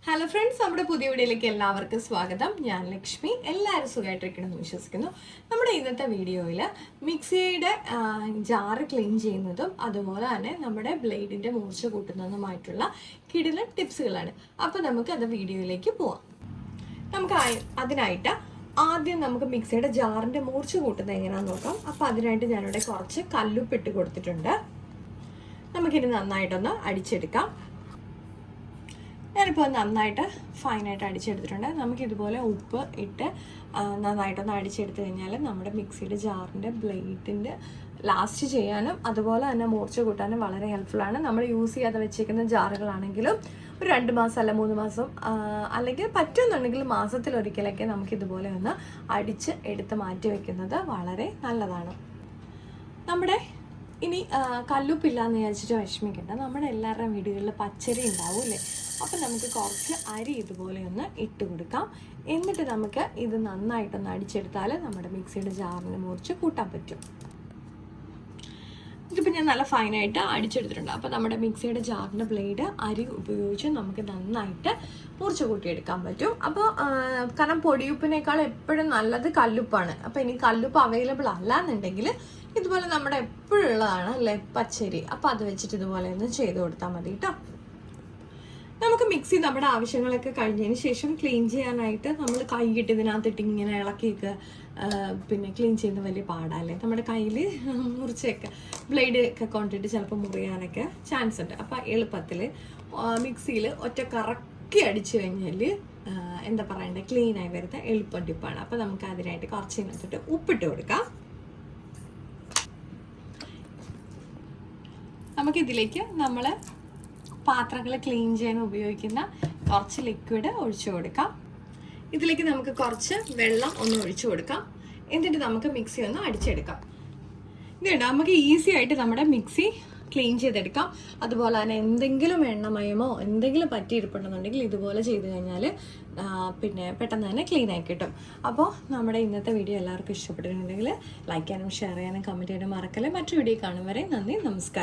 Hello friends, നമ്മുടെ പുതിയ വീഡിയോയിലേക്ക് എല്ലാവർക്കും സ്വാഗതം. ഞാൻ ലക്ഷ്മി. എല്ലാവരും സുഖമായിട്ടിരിക്കണമെന്ന് വിശ്വസിക്കുന്നു. നമ്മുടെ ഇന്നത്തെ വീഡിയോയിൽ മിക്സിയുടെ ജാറ് ക്ലീൻ ചെയ്യുന്നതും അതുപോലെ തന്നെ നമ്മുടെ ബ്ലേഡിൻ്റെ മൂർച്ച കൂട്ടുന്നതുമായിട്ടുള്ള കിടിലൻ ടിപ്സുകളാണ്. അപ്പോൾ നമുക്ക് അത് വീഡിയോയിലേക്ക് പോവാം. നമുക്ക് അതിനായിട്ട് ആദ്യം നമുക്ക് മിക്സിയുടെ ജാറിൻ്റെ മൂർച്ച കൂട്ടുന്നത് എങ്ങനെയാണെന്ന് നോക്കാം. അപ്പോൾ അതിനായിട്ട് ഞാനിവിടെ കുറച്ച് കല്ലുപ്പിട്ട് കൊടുത്തിട്ടുണ്ട്. നമുക്കിനി നന്നായിട്ടൊന്ന് അടിച്ചെടുക്കാം. ഞാനിപ്പോൾ നന്നായിട്ട് ഫൈനായിട്ട് അടിച്ചെടുത്തിട്ടുണ്ട്. നമുക്കിതുപോലെ ഉപ്പ് ഇട്ട് നന്നായിട്ടൊന്ന് അടിച്ചെടുത്ത് കഴിഞ്ഞാൽ നമ്മുടെ മിക്സിയുടെ ജാറിൻ്റെ ബ്ലേഡിൻ്റെ ലാസ്റ്റ് ചെയ്യാനും അതുപോലെ തന്നെ മൂർച്ച കൂട്ടാനും വളരെ ഹെൽപ്ഫുള്ളാണ്. നമ്മൾ യൂസ് ചെയ്യാതെ വെച്ചേക്കുന്ന ജാറുകളാണെങ്കിലും ഒരു 2 മാസം അല്ല 3 മാസം അല്ലെങ്കിൽ പറ്റുമെന്നുണ്ടെങ്കിൽ മാസത്തിലൊരിക്കലൊക്കെ നമുക്കിതുപോലെ ഒന്ന് അടിച്ച് എടുത്ത് മാറ്റി വയ്ക്കുന്നത് വളരെ നല്ലതാണ്. നമ്മുടെ ഇനി കല്ലുപ്പില്ലാന്ന് വിചാരിച്ചിട്ട് വിഷമിക്കണ്ട. നമ്മുടെ എല്ലാവരുടെയും വീടുകളിൽ പച്ചരി ഉണ്ടാവും അല്ലേ? അപ്പം നമുക്ക് കുറച്ച് അരി ഇതുപോലെ ഒന്ന് ഇട്ട് കൊടുക്കാം. എന്നിട്ട് നമുക്ക് ഇത് നന്നായിട്ടൊന്ന് അടിച്ചെടുത്താൽ നമ്മുടെ മിക്സിയുടെ ജാറിന് മുറിച്ച് കൂട്ടാൻ പറ്റും. ഇതിപ്പോൾ ഞാൻ നല്ല ഫൈനായിട്ട് അടിച്ചെടുത്തിട്ടുണ്ട്. അപ്പോൾ നമ്മുടെ മിക്സിയുടെ ജാറിൻ്റെ ബ്ലേഡ് അരി ഉപയോഗിച്ച് നമുക്ക് നന്നായിട്ട് മുറിച്ച് കൂട്ടിയെടുക്കാൻ പറ്റും. അപ്പോൾ കാരണം പൊടിയുപ്പിനേക്കാൾ എപ്പോഴും നല്ലത് കല്ലുപ്പാണ്. അപ്പോൾ ഇനി കല്ലുപ്പ് അവൈലബിൾ അല്ല എന്നുണ്ടെങ്കിൽ ഇതുപോലെ നമ്മുടെ എപ്പോഴും ഉള്ളതാണ് അല്ലേ, പച്ചരി. അപ്പോൾ അത് വെച്ചിട്ട് ഇതുപോലെ ഒന്ന് ചെയ്ത് കൊടുത്താൽ മതി കേട്ടോ. നമുക്ക് മിക്സി നമ്മുടെ ആവശ്യങ്ങളൊക്കെ കഴിഞ്ഞതിന് ശേഷം ക്ലീൻ ചെയ്യാനായിട്ട് നമ്മൾ കൈയിട്ട് ഇതിനകത്തിട്ട് ഇങ്ങനെ ഇളക്കിയൊക്കെ പിന്നെ ക്ലീൻ ചെയ്യുന്ന വലിയ പാടല്ലേ. നമ്മുടെ കയ്യിൽ മുറിച്ചൊക്കെ ബ്ലേഡ് ഒക്കെ കൊണ്ടിട്ട് ചിലപ്പോൾ മുറിയാനൊക്കെ ചാൻസ് ഉണ്ട്. അപ്പം എളുപ്പത്തിൽ മിക്സിയിൽ ഒറ്റ കറക്കി അടിച്ചു കഴിഞ്ഞാൽ എന്താ പറയണ്ടേ, ക്ലീനായി വരുന്ന എളുപ്പം ടിപ്പാണ്. അപ്പം നമുക്ക് അതിനായിട്ട് കുറച്ച് ഇതിനകത്തിട്ട് ഉപ്പിട്ട് കൊടുക്കാം. നമുക്കിതിലേക്ക് നമ്മൾ പാത്രങ്ങൾ ക്ലീൻ ചെയ്യാൻ ഉപയോഗിക്കുന്ന കുറച്ച് ലിക്വിഡ് ഒഴിച്ചു കൊടുക്കാം. ഇതിലേക്ക് നമുക്ക് കുറച്ച് വെള്ളം ഒന്ന് ഒഴിച്ചു കൊടുക്കാം. എന്നിട്ട് നമുക്ക് മിക്സി ഒന്ന് അടിച്ചെടുക്കാം. ഇതുണ്ട്, നമുക്ക് ഈസി ആയിട്ട് നമ്മുടെ മിക്സി ക്ലീൻ ചെയ്തെടുക്കാം. അതുപോലെ തന്നെ എന്തെങ്കിലും എണ്ണമയമോ എന്തെങ്കിലും പറ്റിയിരിപ്പുണ്ടെന്നുണ്ടെങ്കിൽ ഇതുപോലെ ചെയ്ത് കഴിഞ്ഞാൽ പിന്നെ പെട്ടെന്ന് തന്നെ ക്ലീൻ ആയി കിട്ടും. അപ്പോൾ നമ്മുടെ ഇന്നത്തെ വീഡിയോ എല്ലാവർക്കും ഇഷ്ടപ്പെട്ടിട്ടുണ്ടെങ്കിൽ ലൈക്ക് ചെയ്യാനും ഷെയർ ചെയ്യാനും കമൻറ്റ് ചെയ്യാനും മറക്കല്ലേ. മറ്റൊരു വീഡിയോ കാണും വരെ നന്ദി, നമസ്കാരം.